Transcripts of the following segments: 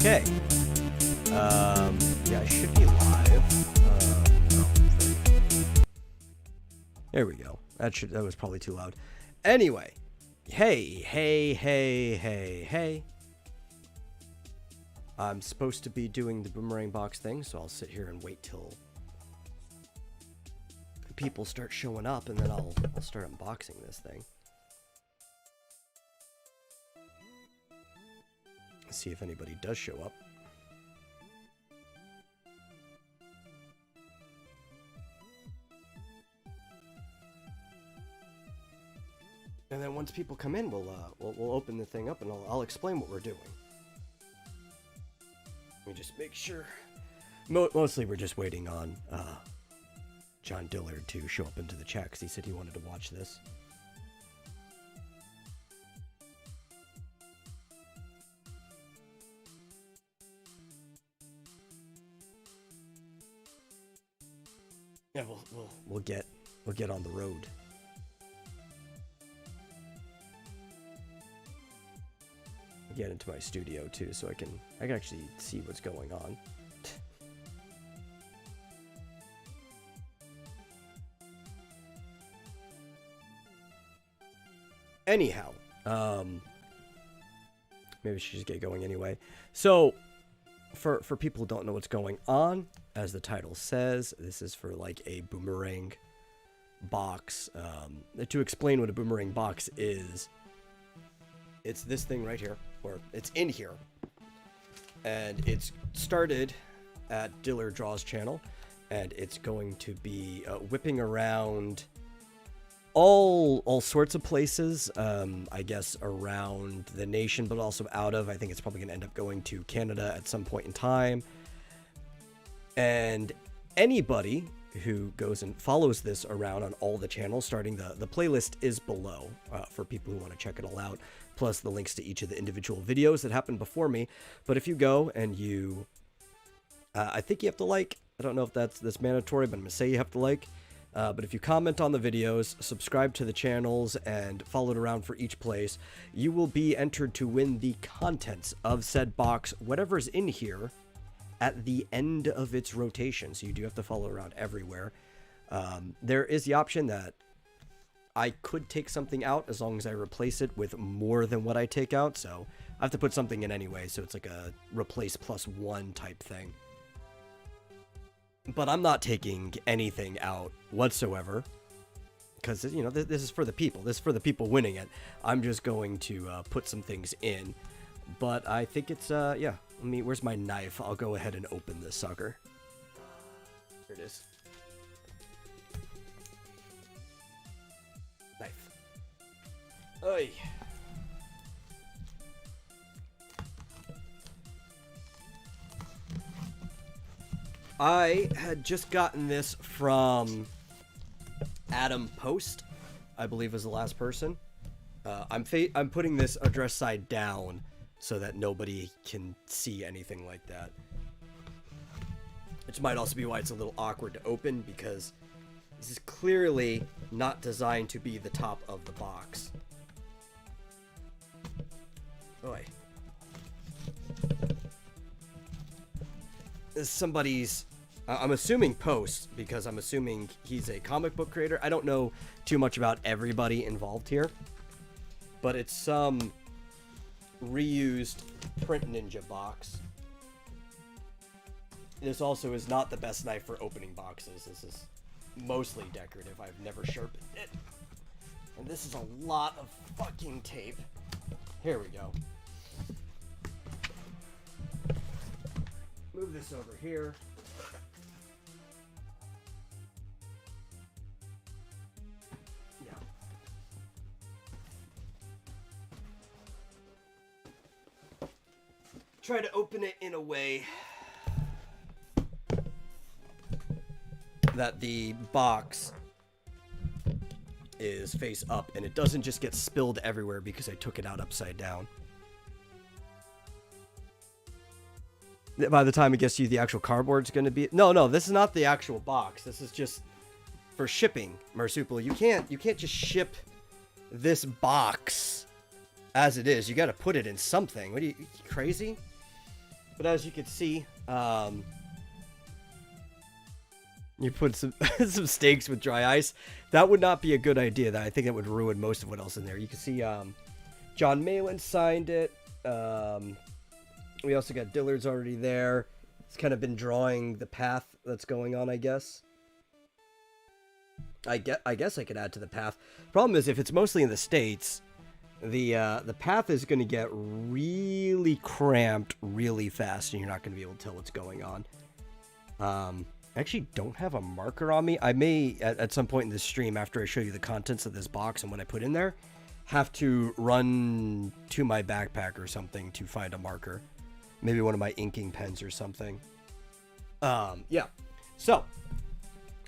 Okay. Yeah, I should be live. There we go. That was probably too loud. Anyway, hey. I'm supposed to be doing the Boomerang box thing, so I'll sit here and wait till people start showing up, and then I'll start unboxing this thing. See if anybody does show up. And then once people come in, we'll open the thing up and I'll explain what we're doing. Let me just make sure. Mostly we're just waiting on John Dillard to show up into the chat because he said he wanted to watch this. Yeah, we'll get on the road. Get into my studio too, so I can actually see what's going on. Anyhow, maybe we should just get going anyway. So, for people who don't know what's going on, as the title says, this is for like a Boomerang box. To explain what a Boomerang box is, it's this thing right here, or it's in here, and it's started at Dillard Draw's channel, and it's going to be whipping around all sorts of places, I guess around the nation, but also out of. I think it's probably going to end up going to Canada at some point in time. And anybody who goes and follows this around on all the channels, starting the playlist is below for people who want to check it all out, plus the links to each of the individual videos that happened before me. But if you go and you, I think you have to like, I don't know if that's mandatory, but I'm going to say you have to like. But if you comment on the videos, subscribe to the channels, and follow it around for each place, you will be entered to win the contents of said box, whatever's in here, at the end of its rotation. So you do have to follow around everywhere. There is the option that I could take something out as long as I replace it with more than what I take out. So I have to put something in anyway, so it's like a replace +1 type thing. But I'm not taking anything out whatsoever, because, you know, this is for the people. This is for the people winning it. I'm just going to put some things in. But I think it's, yeah. Where's my knife? I'll go ahead and open this sucker. Here it is. Knife. Oy. I had just gotten this from Adam Post, I believe was the last person. I'm putting this address side down so that nobody can see anything like that. Which might also be why it's a little awkward to open, because this is clearly not designed to be the top of the box. Boy. This is somebody's, I'm assuming Post, because I'm assuming he's a comic book creator. I don't know too much about everybody involved here, but it's some reused Print Ninja box. This also is not the best knife for opening boxes. This is mostly decorative. I've never sharpened it. And this is a lot of fucking tape. Here we go. Move this over here. Yeah. Try to open it in a way that the box is face up and it doesn't just get spilled everywhere because I took it out upside down. By the time it gets to you, the actual cardboard's going to be... No, this is not the actual box. This is just for shipping, Marsupial. You can't just ship this box as it is. You got to put it in something. What are you crazy? But as you can see, you put some some steaks with dry ice. That would not be a good idea. I think that would ruin most of what else in there. You can see John Malin signed it. We also got Dillard's already there. It's kind of been drawing the path that's going on, I guess. I guess I could add to the path. Problem is, if it's mostly in the States, the path is going to get really cramped really fast, and you're not going to be able to tell what's going on. I actually don't have a marker on me. I may, at some point in this stream, after I show you the contents of this box and what I put in there, have to run to my backpack or something to find a marker. Maybe one of my inking pens or something. Yeah. So,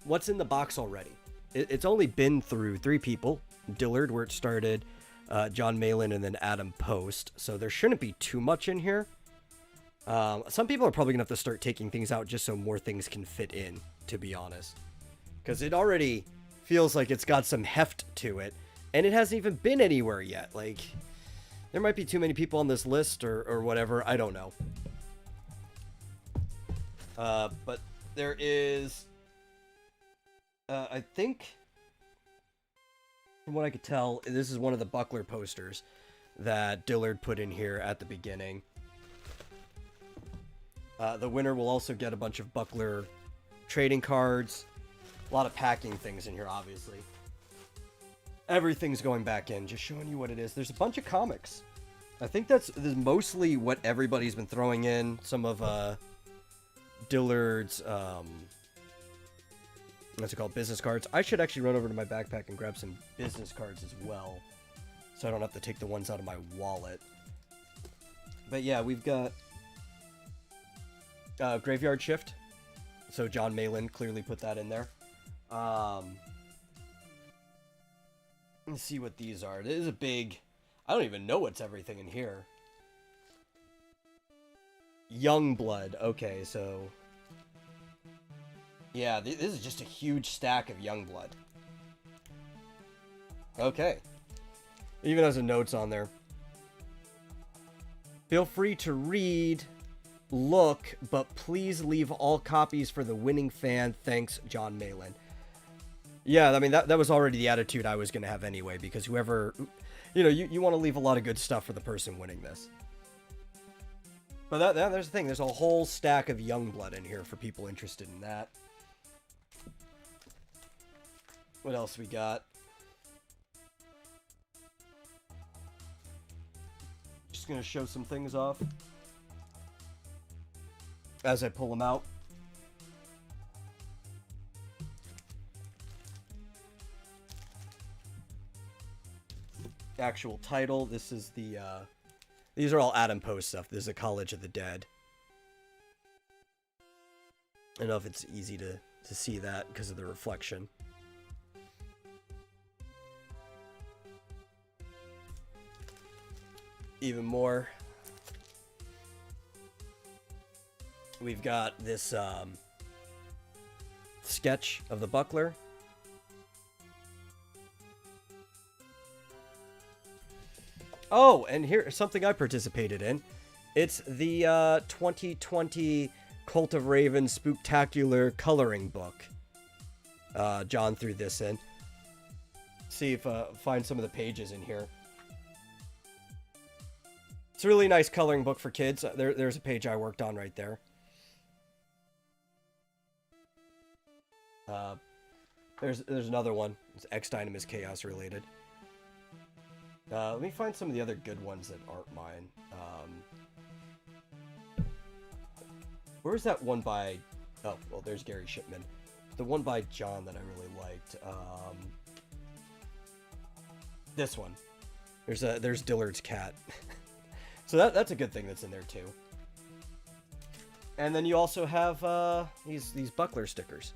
what's in the box already? It's only been through 3 people. Dillard, where it started, John Malin, and then Adam Post. So there shouldn't be too much in here. Some people are probably going to have to start taking things out just so more things can fit in, to be honest. Because it already feels like it's got some heft to it. And it hasn't even been anywhere yet. Like, there might be too many people on this list or whatever. I don't know. But there is... I think, from what I could tell, this is one of the Buckler posters that Dillard put in here at the beginning. The winner will also get a bunch of Buckler trading cards. A lot of packing things in here, obviously. Everything's going back in, just showing you what it is. There's a bunch of comics. I think this is mostly what everybody's been throwing in. Some of Dillard's... what's it called? Business cards. I should actually run over to my backpack and grab some business cards as well, so I don't have to take the ones out of my wallet. But yeah, we've got Graveyard Shift. So John Malin clearly put that in there. Let's see what these are. This is a big... I don't even know what's everything in here. Youngblood. Okay, so... yeah, this is just a huge stack of Youngblood. Okay. Even has a notes on there. Feel free to read, look, but please leave all copies for the winning fan. Thanks, John Malin. Yeah, I mean, that was already the attitude I was going to have anyway, because whoever... you know, you want to leave a lot of good stuff for the person winning this. But there's the thing. There's a whole stack of Youngblood in here for people interested in that. What else we got? Just gonna show some things off as I pull them out. Actual title. This is the these are all Adam Post stuff. This is a College of the Dead. I don't know if it's easy to see that because of the reflection. Even more. We've got this sketch of the Buckler. Oh, and here's something I participated in. It's the 2020 Cult of Raven Spooktacular coloring book. John threw this in. See if find some of the pages in here. It's a really nice coloring book for kids. There's a page I worked on right there. There's another one. It's X Dynamis Chaos related. Let me find some of the other good ones that aren't mine. Where's that one by... oh, well, there's Gary Shipman. The one by John that I really liked. This one. There's Dillard's cat. So that's a good thing that's in there too. And then you also have these Buckler stickers.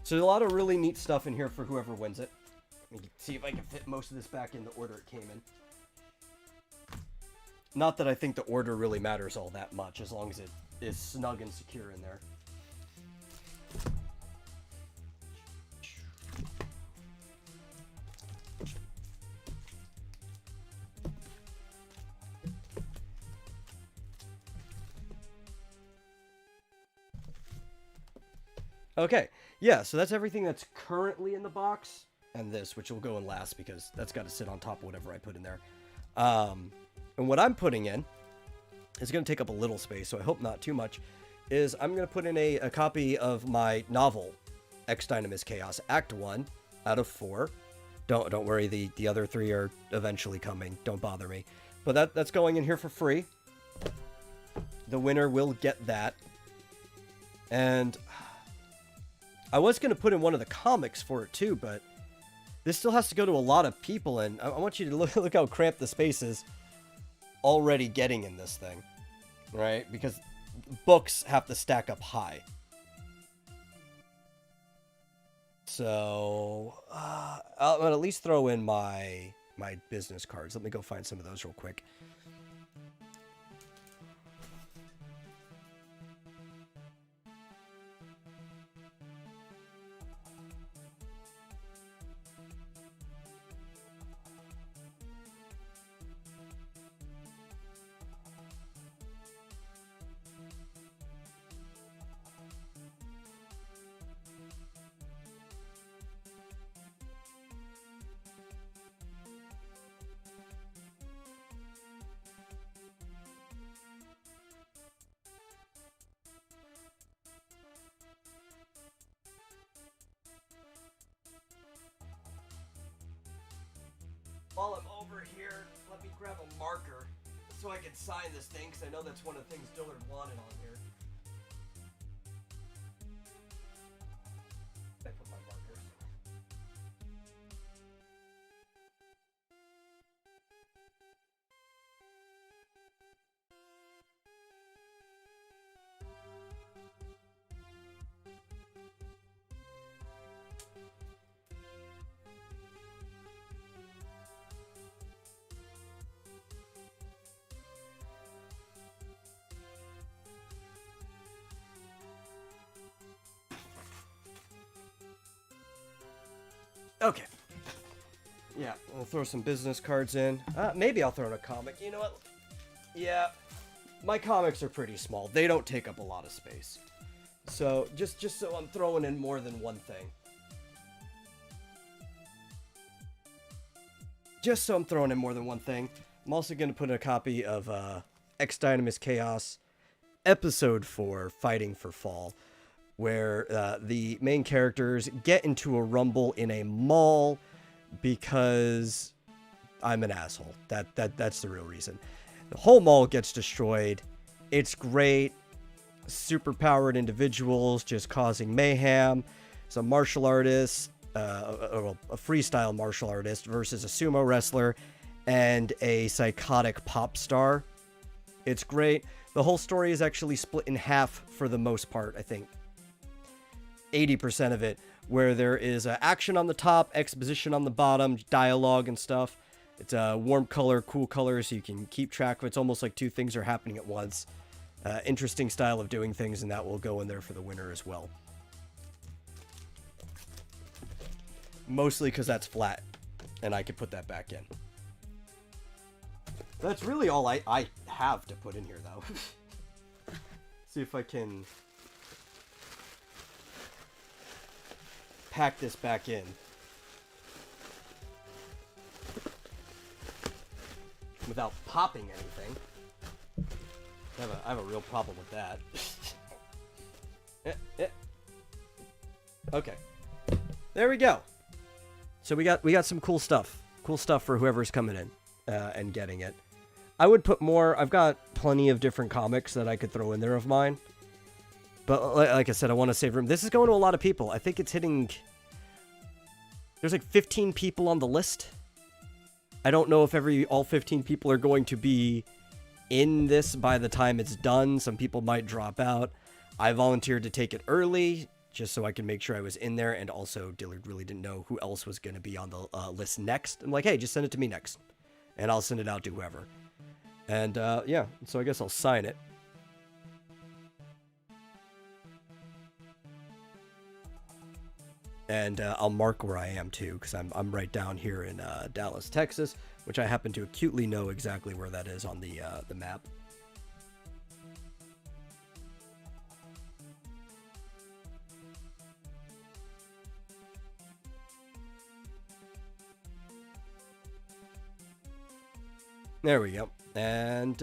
So a lot of really neat stuff in here for whoever wins it. Let me see if I can fit most of this back in the order it came in. Not that I think the order really matters all that much, as long as it is snug and secure in there. Okay, yeah, so that's everything that's currently in the box, and this, which will go in last because that's got to sit on top of whatever I put in there. And what I'm putting in is going to take up a little space, so I hope not too much, is I'm going to put in a copy of my novel, X Dynamis Chaos, Act 1 out of 4. Don't worry, the other 3 are eventually coming. Don't bother me. But that's going in here for free. The winner will get that. And I was going to put in one of the comics for it too, but this still has to go to a lot of people, and I want you to look how cramped the space is already getting in this thing, right? Because books have to stack up high. So I'll at least throw in my business cards. Let me go find some of those real quick. While I'm over here, let me grab a marker so I can sign this thing, because I know that's one of the things Dillard wanted on here. I put my markers. Okay. Yeah, I'll throw some business cards in. Maybe I'll throw in a comic. You know what? Yeah, my comics are pretty small. They don't take up a lot of space. So, just so I'm throwing in more than one thing. Just so I'm throwing in more than one thing, I'm also going to put in a copy of X Dynamis Chaos, Episode 4, Fighting for Fall, where the main characters get into a rumble in a mall because I'm an asshole. That's the real reason. The whole mall gets destroyed. It's great. Superpowered individuals just causing mayhem. Some martial artists, a freestyle martial artist versus a sumo wrestler and a psychotic pop star. It's great. The whole story is actually split in half for the most part, I think. 80% of it, where there is action on the top, exposition on the bottom, dialogue and stuff. It's a warm color, cool color, so you can keep track of it. It's almost like two things are happening at once. Interesting style of doing things, and that will go in there for the winner as well. Mostly because that's flat, and I could put that back in. That's really all I have to put in here, though. See if I can pack this back in without popping anything. I have a real problem with that. Okay, there we go. So we got some cool stuff for whoever's coming in and getting it. I would put more. I've got plenty of different comics that I could throw in there of mine. But like I said, I want to save room. This is going to a lot of people. I think it's hitting... There's like 15 people on the list. I don't know if all 15 people are going to be in this by the time it's done. Some people might drop out. I volunteered to take it early, just so I can make sure I was in there. And also, Dillard really didn't know who else was going to be on the list next. I'm like, hey, just send it to me next. And I'll send it out to whoever. And yeah, so I guess I'll sign it. And I'll mark where I am too, because I'm right down here in Dallas, Texas, which I happen to acutely know exactly where that is on the map. There we go. And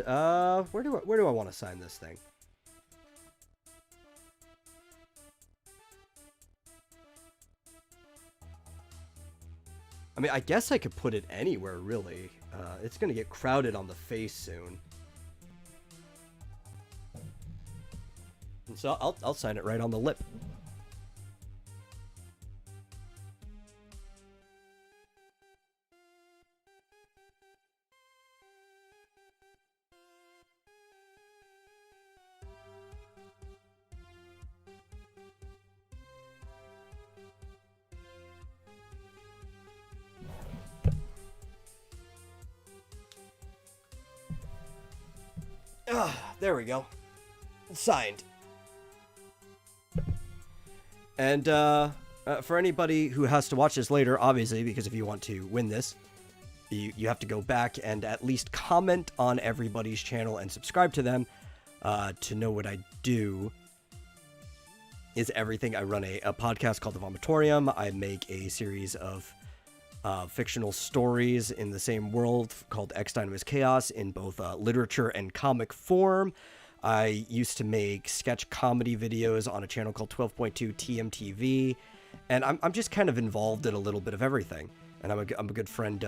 where do I want to sign this thing? I mean, I guess I could put it anywhere, really. It's going to get crowded on the face soon. And so I'll sign it right on the lip. There we go. Signed. And for anybody who has to watch this later, obviously, because if you want to win this, you have to go back and at least comment on everybody's channel and subscribe to them to know what I do. Is everything. I run a podcast called The Vomitorium. I make a series of fictional stories in the same world called X Dynamis Chaos in both literature and comic form. I used to make sketch comedy videos on a channel called 12.2 TMTV, and I'm just kind of involved in a little bit of everything. And I'm a good friend.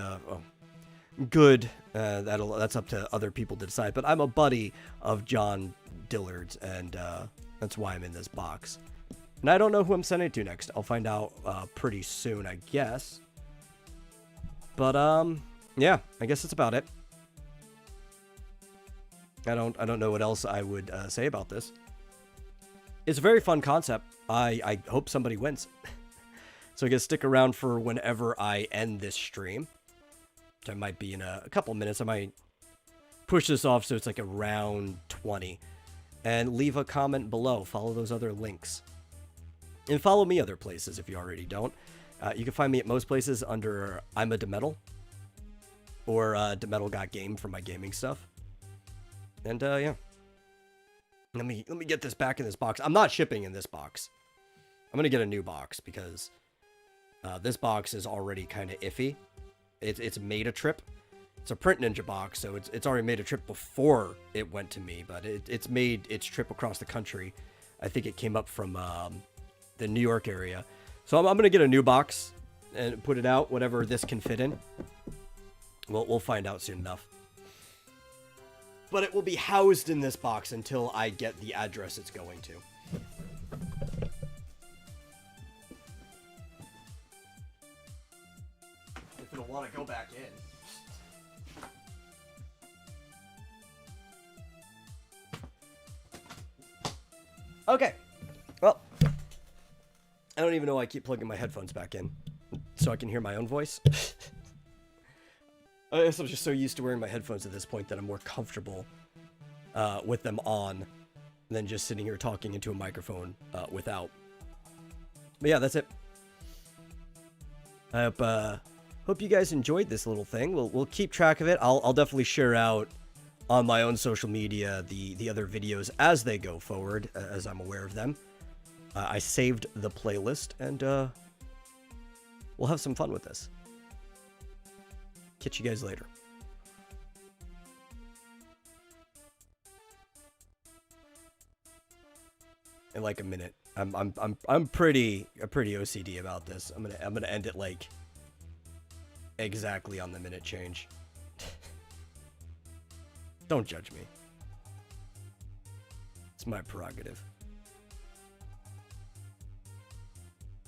That's up to other people to decide. But I'm a buddy of John Dillard's, and that's why I'm in this box. And I don't know who I'm sending it to next. I'll find out pretty soon, I guess. But yeah, I guess that's about it. I don't know what else I would say about this. It's a very fun concept. I hope somebody wins. So I guess stick around for whenever I end this stream, which I might be in a couple minutes. I might push this off so it's like around 20. And leave a comment below. Follow those other links. And follow me other places if you already don't. You can find me at most places under I'm a Demetal. Or Demetal Got Game for my gaming stuff. And yeah. Let me get this back in this box. I'm not shipping in this box. I'm gonna get a new box because this box is already kind of iffy. It's made a trip. It's a Print Ninja box, so it's already made a trip before it went to me, but it's made its trip across the country. I think it came up from the New York area. So I'm gonna get a new box and put it out, whatever this can fit in. We'll find out soon enough. But it will be housed in this box until I get the address it's going to. If it'll want to go back in. Okay. Well, I don't even know why I keep plugging my headphones back in. So I can hear my own voice. I guess I'm just so used to wearing my headphones at this point that I'm more comfortable with them on than just sitting here talking into a microphone without. But yeah, that's it. I hope you guys enjoyed this little thing. We'll keep track of it. I'll definitely share out on my own social media the other videos as they go forward, as I'm aware of them. I saved the playlist, and we'll have some fun with this. Catch you guys later. In like a minute. I'm pretty OCD about this. I'm gonna end it like exactly on the minute change. Don't judge me. It's my prerogative.